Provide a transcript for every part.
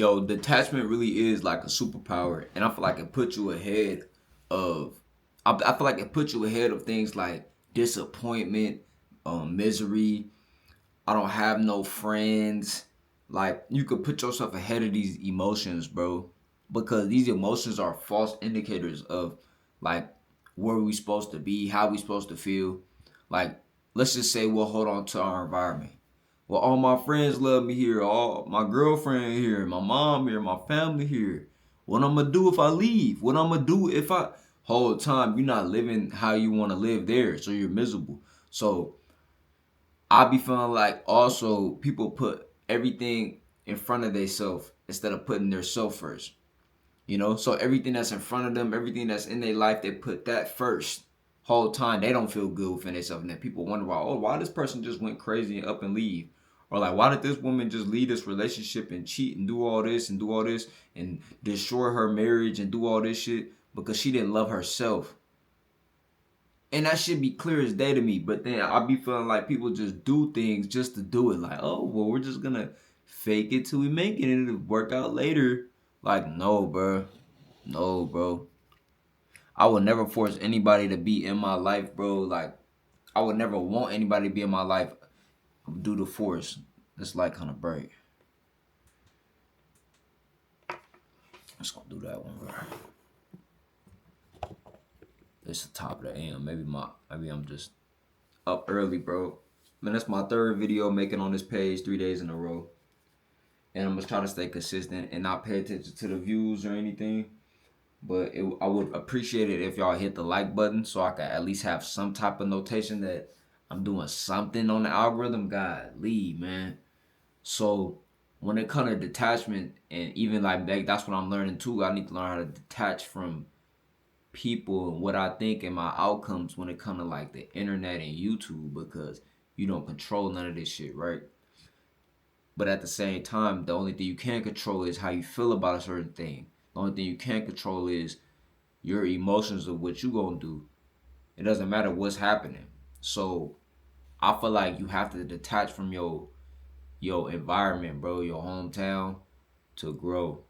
Yo, detachment really is like a superpower, and I feel like it puts you ahead of. I feel like it puts you ahead of things like disappointment, misery. I don't have no friends. Like you could put yourself ahead of these emotions, bro, because these emotions are false indicators of like where we supposed to be, how we supposed to feel. Like let's just say we'll hold on to our environment. Well, all my friends love me here, all my girlfriend here, my mom here, my family here. What I'm gonna do if I leave? What I'm gonna do if I whole time you're not living how you want to live there, so you're miserable. So I be feeling like also people put everything in front of themselves instead of putting their self first. You know, so everything that's in front of them, everything that's in their life, they put that first. Whole time they don't feel good within themselves, and then people wonder why. Oh, why this person just went crazy and up and leave, or like why did this woman just leave this relationship and cheat and do all this and do all this and destroy her marriage and do all this shit because she didn't love herself. And that should be clear as day to me. But then I be feeling like people just do things just to do it. Like, oh, well, we're just gonna fake it till we make it and it'll work out later. Like, no, bro. No, bro. I would never force anybody to be in my life, bro. Like, I would never want anybody to be in my life due to force. It's like kind of break. Just gonna do that one, bro. It's the top of the AM. Maybe I'm just up early, bro. Man, that's my third video making on this page 3 days in a row. And I'm gonna try to stay consistent and not pay attention to the views or anything. But I would appreciate it if y'all hit the like button so I can at least have some type of notation that I'm doing something on the algorithm. God, leave, man. So when it comes to detachment and even like that's what I'm learning too. I need to learn how to detach from people and what I think and my outcomes when it comes to like the internet and YouTube because you don't control none of this shit, right? But at the same time, the only thing you can control is how you feel about a certain thing. The only thing you can't control is your emotions of what you gonna do. It doesn't matter what's happening. So I feel like you have to detach from your environment, bro, your hometown to grow.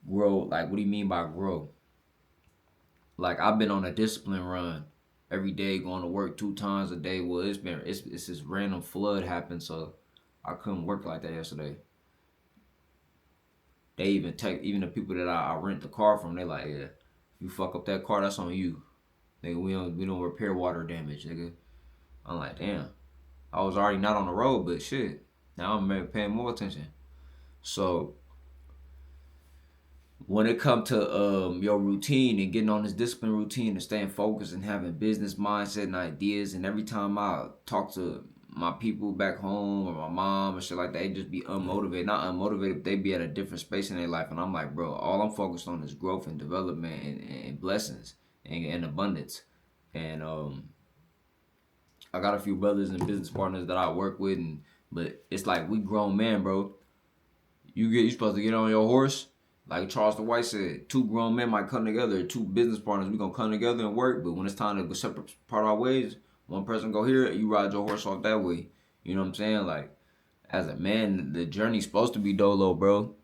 Grow, like what do you mean by grow? Like I've been on a discipline run every day, going to work 2 times a day. Well, it's this random flood happened, so I couldn't work like that yesterday. They even take even the people that I rent the car from. They like, yeah, if you fuck up that car, that's on you. Nigga, we don't repair water damage, nigga. I'm like, damn. I was already not on the road, but shit. Now I'm paying more attention. So when it come to your routine and getting on this discipline routine and staying focused and having business mindset and ideas, and every time I talk to my people back home or my mom or shit like that, they just be unmotivated. Not unmotivated, but they be at a different space in their life. And I'm like, bro, all I'm focused on is growth and development and blessings and abundance. And I got a few brothers and business partners that I work with, and but it's like we grown men, bro. You supposed to get on your horse. Like Charles the White said, two grown men might come together, two business partners, we gonna come together and work, but when it's time to go separate part our ways, one person go here, you ride your horse off that way. You know what I'm saying? Like, as a man, the journey's supposed to be dolo, bro.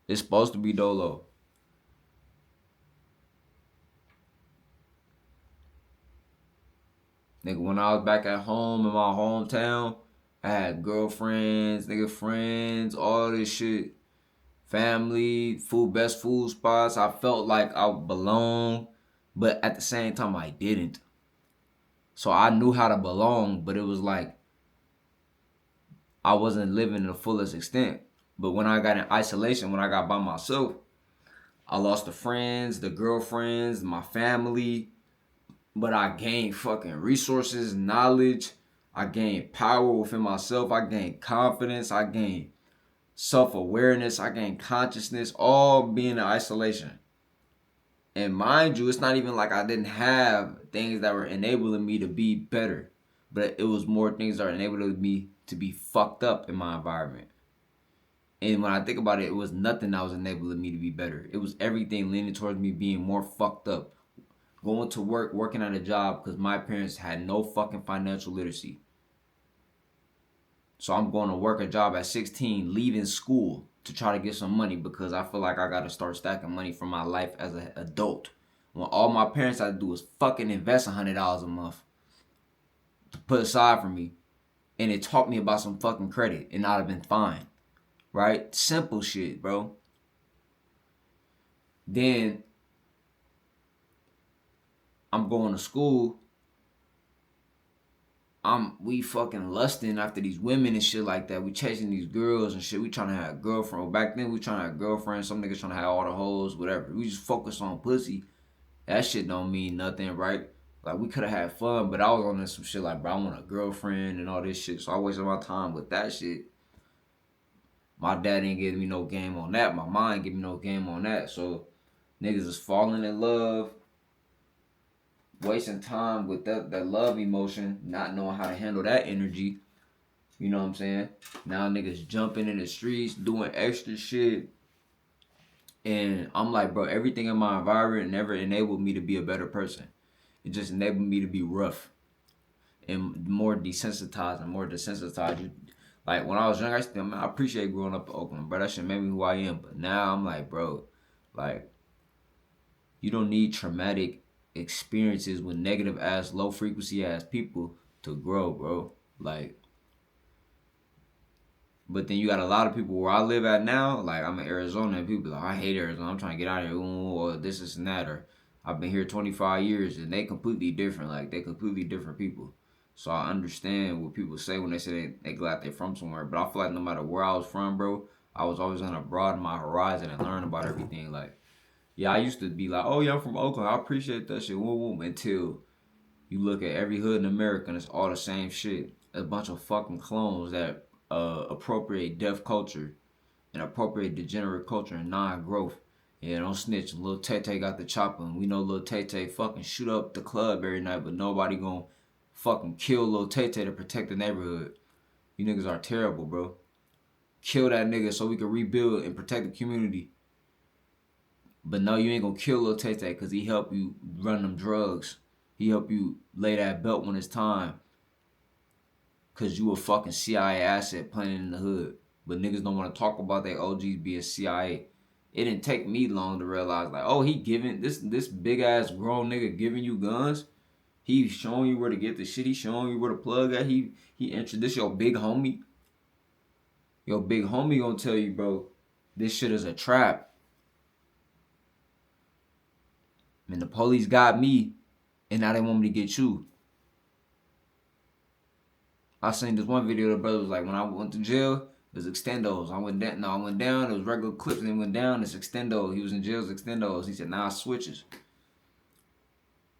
It's supposed to be dolo. Nigga, when I was back at home in my hometown, I had girlfriends, nigga friends, all this shit. Family, food, best food spots. I felt like I belonged, but at the same time I didn't. So I knew how to belong, but it was like I wasn't living to the fullest extent. But when I got in isolation, when I got by myself, I lost the friends, the girlfriends, my family, but I gained fucking resources, knowledge. I gained power within myself. I gained confidence. I gained self-awareness. I gained consciousness, all being in isolation. And mind you, it's not even like I didn't have things that were enabling me to be better, but it was more things that were enabling me to be fucked up in my environment. And when I think about it, it was nothing that was enabling me to be better. It was everything leaning towards me being more fucked up. Going to work, working at a job because my parents had no fucking financial literacy. So I'm going to work a job at 16, leaving school to try to get some money because I feel like I got to start stacking money for my life as an adult. When all my parents had to do was fucking invest $100 a month to put aside for me. And it taught me about some fucking credit and I'd have been fine. Right? Simple shit, bro. Then I'm going to school. We fucking lusting after these women and shit like that. We chasing these girls and shit. We trying to have a girlfriend. Well, back then we trying to have a girlfriend. Some niggas trying to have all the hoes, whatever. We just focus on pussy. That shit don't mean nothing, right? Like we could have had fun, but I was on this some shit like, bro, I want a girlfriend and all this shit. So I wasted my time with that shit. My dad ain't giving me no game on that. My mom ain't giving me no game on that. So niggas is falling in love, wasting time with that love emotion, not knowing how to handle that energy. You know what I'm saying? Now niggas jumping in the streets, doing extra shit. And I'm like, bro, everything in my environment never enabled me to be a better person. It just enabled me to be rough and more desensitized and more desensitized. Like when I was young, I appreciate growing up in Oakland, bro. That shit made me who I am. But now I'm like, bro, like you don't need traumatic experiences with negative ass, low frequency ass people to grow, bro. Like, but then you got a lot of people where I live at now. Like I'm in Arizona, and people like, I hate Arizona. I'm trying to get out of here, or this and that, or I've been here 25 years, and they completely different. Like they completely different people. So I understand what people say when they say they glad they're from somewhere. But I feel like no matter where I was from, bro, I was always gonna broaden my horizon and learn about everything. Like, yeah, I used to be like, oh yeah, I'm from Oakland. I appreciate that shit. Until you look at every hood in America and it's all the same shit. A bunch of fucking clones that appropriate deaf culture and appropriate degenerate culture and non-growth. Yeah, don't snitch. Lil Tay Tay got the chopper, and we know Lil Tay Tay fucking shoot up the club every night, but nobody gonna fucking kill Lil Tay Tay to protect the neighborhood. You niggas are terrible, bro. Kill that nigga so we can rebuild and protect the community. But no, you ain't gonna kill Lil Tay Tay because he helped you run them drugs. He helped you lay that belt when it's time. Cause you a fucking CIA asset playing in the hood. But niggas don't want to talk about their OGs being CIA. It didn't take me long to realize like, oh, he giving this big ass grown nigga giving you guns. He showing you where to get the shit. He showing you where to plug at. He introduced your big homie. Your big homie gonna tell you, bro, this shit is a trap. And the police got me, and now they want me to get you. I seen this one video. The brother was like, when I went to jail, it was extendos. I went down. No, I went down. It was regular clips, and then went down. It's extendo. He was in jail. It's extendos. He said, now it switches.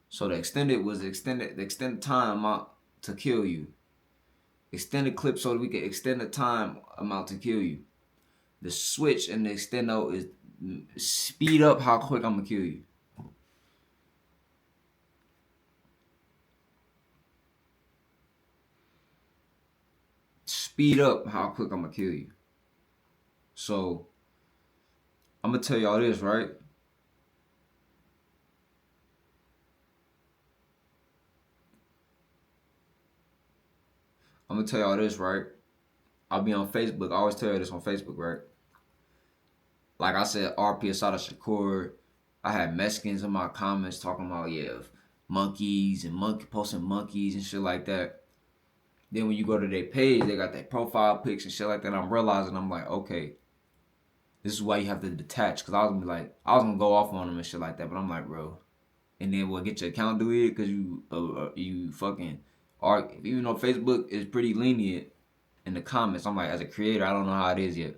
So the extended was the extended time amount to kill you. Extended clip so that we can extend the time amount to kill you. The switch and the extendo is speed up how quick I'm gonna kill you. Speed up how quick I'm gonna kill you. So I'm gonna tell y'all this, right? I'm gonna tell y'all this, right? I'll be on Facebook. I always tell you this on Facebook, right? Like I said, RP Asada Shakur. I had Mexicans in my comments talking about, yeah, monkeys and posting monkeys and shit like that. Then when you go to their page, they got their profile pics and shit like that. I'm realizing, I'm like, okay, this is why you have to detach. Cause I was gonna be like, I was gonna go off on them and shit like that. But I'm like, bro. And then we'll get your account deleted because you fucking are. Even though Facebook is pretty lenient in the comments, I'm like, as a creator, I don't know how it is yet.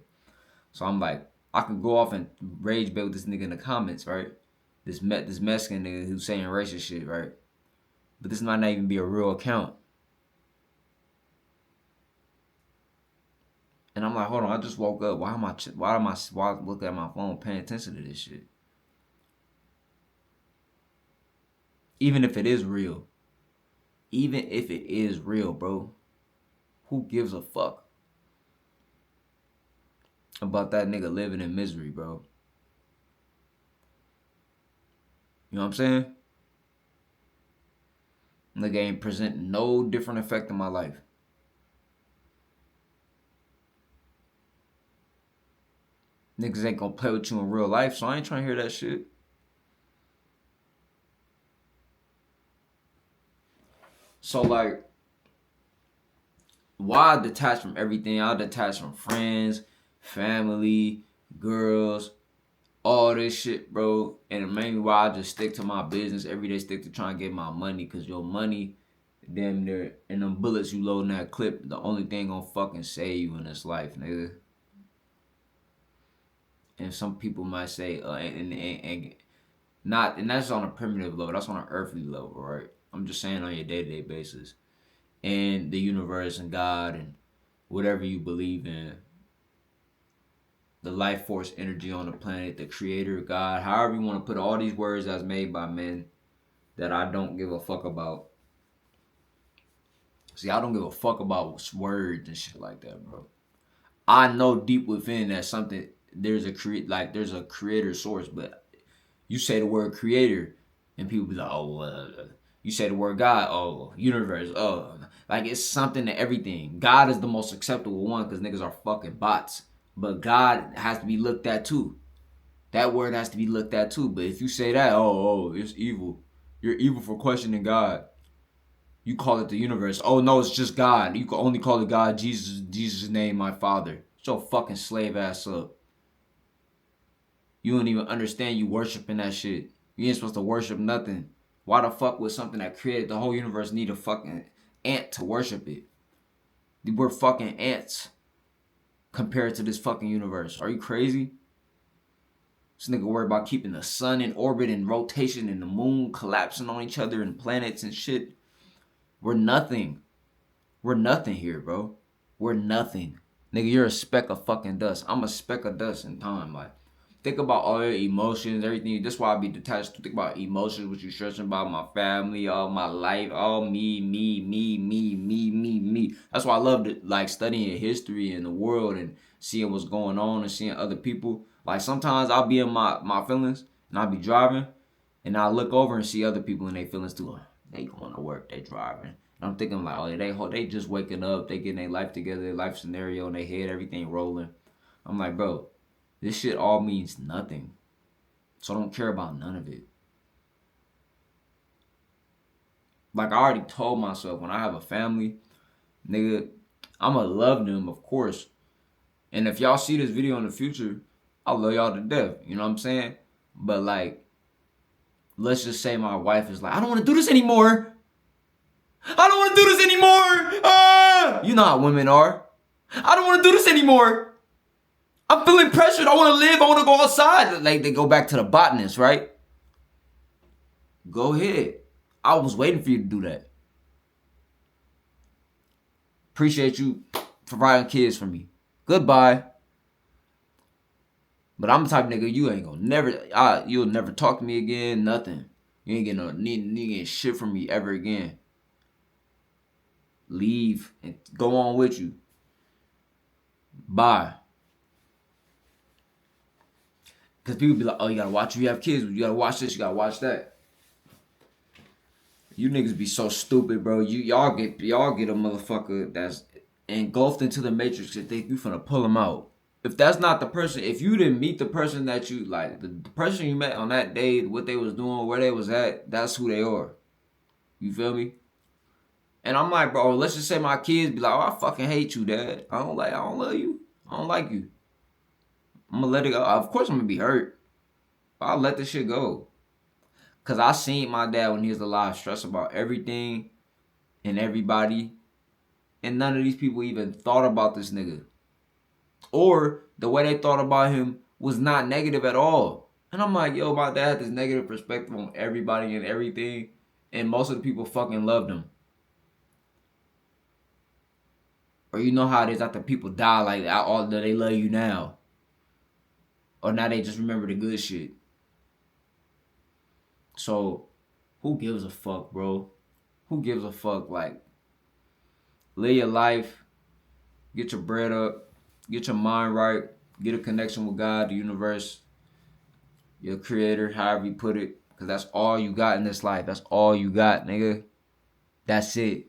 So I'm like, I could go off and rage bait with this nigga in the comments, right? This Mexican nigga who's saying racist shit, right? But this might not even be a real account. And I'm like, hold on, I just woke up. Why I look at my phone paying attention to this shit? Even if it is real. Even if it is real, bro. Who gives a fuck about that nigga living in misery, bro? You know what I'm saying? Nigga ain't presenting no different effect in my life. Niggas ain't gonna play with you in real life, so I ain't trying to hear that shit. So like, why I detach from everything? I detach from friends, family, girls, all this shit, bro. And mainly why I just stick to my business every day, stick to trying to get my money, cause your money, damn near, and them bullets you load in that clip, the only thing gonna fucking save you in this life, nigga. And some people might say, and not, and that's on a primitive level, that's on an earthly level, right? I'm just saying on your day-to-day basis. And the universe and God and whatever you believe in, the life force energy on the planet, the creator, God, however you want to put all these words that's made by men that I don't give a fuck about. See, I don't give a fuck about words and shit like that, bro. I know deep within that something, there's a there's a creator source, but you say the word creator and people be like, oh, you say the word God, oh, universe, oh, like it's something to everything. God is the most acceptable one because niggas are fucking bots. But God has to be looked at too. That word has to be looked at too. But if you say that, it's evil. You're evil for questioning God. You call it the universe. Oh no, it's just God. You can only call it God. Jesus' name, my Father. Shut your fucking slave ass up. You don't even understand you worshiping that shit. You ain't supposed to worship nothing. Why the fuck would something that created the whole universe need a fucking ant to worship it? We're fucking ants compared to this fucking universe. Are you crazy? This nigga worried about keeping the sun in orbit and rotation and the moon collapsing on each other and planets and shit. We're nothing. We're nothing here, bro. We're nothing. Nigga, you're a speck of fucking dust. I'm a speck of dust in time. Like, think about all your emotions, everything. That's why I be detached. Think about emotions, what you stressing about, my family, all my life, all me. That's why I love like studying history and the world and seeing what's going on and seeing other people. Like sometimes I'll be in my feelings and I'll be driving and I'll look over and see other people in their feelings too. They going to work, they driving. And I'm thinking like, oh, they just waking up, they getting their life together, their life scenario in their head, everything rolling. I'm like, bro, this shit all means nothing. So I don't care about none of it. Like I already told myself, when I have a family, nigga, I'ma love them, of course. And if y'all see this video in the future, I'll love y'all to death. You know what I'm saying? But like, let's just say my wife is like, I don't want to do this anymore. I don't want to do this anymore. Ah! You know how women are. I don't want to do this anymore. I'm feeling pressured. I want to live. I want to go outside. Like they go back to the botanist, right? Go ahead. I was waiting for you to do that. Appreciate you providing kids for me. Goodbye. But I'm the type of nigga you ain't gonna never. You'll never talk to me again. Nothing. You ain't getting no need shit from me ever again. Leave and go on with you. Bye. Because people be like, oh, you gotta watch you have kids. You gotta watch this. You gotta watch that. You niggas be so stupid, bro. Y'all get a motherfucker that's engulfed into the matrix and think you finna pull him out. If that's not the person, if you didn't meet the person that you like, the person you met on that day, what they was doing, where they was at, that's who they are. You feel me? And I'm like, bro, let's just say my kids be like, oh, I fucking hate you, dad. I don't love you. I don't like you. I'm gonna let it go. Of course I'm gonna be hurt. But I'll let this shit go. Cause I seen my dad when he was alive stress about everything and everybody. And none of these people even thought about this nigga. Or the way they thought about him was not negative at all. And I'm like, yo, my dad had this negative perspective on everybody and everything. And most of the people fucking loved him. Or you know how it is after people die, like all that they love you now. Or now they just remember the good shit. So, who gives a fuck, bro? Who gives a fuck? Like, live your life, get your bread up, get your mind right, get a connection with God, the universe, your creator, however you put it. Because that's all you got in this life. That's all you got, nigga. That's it.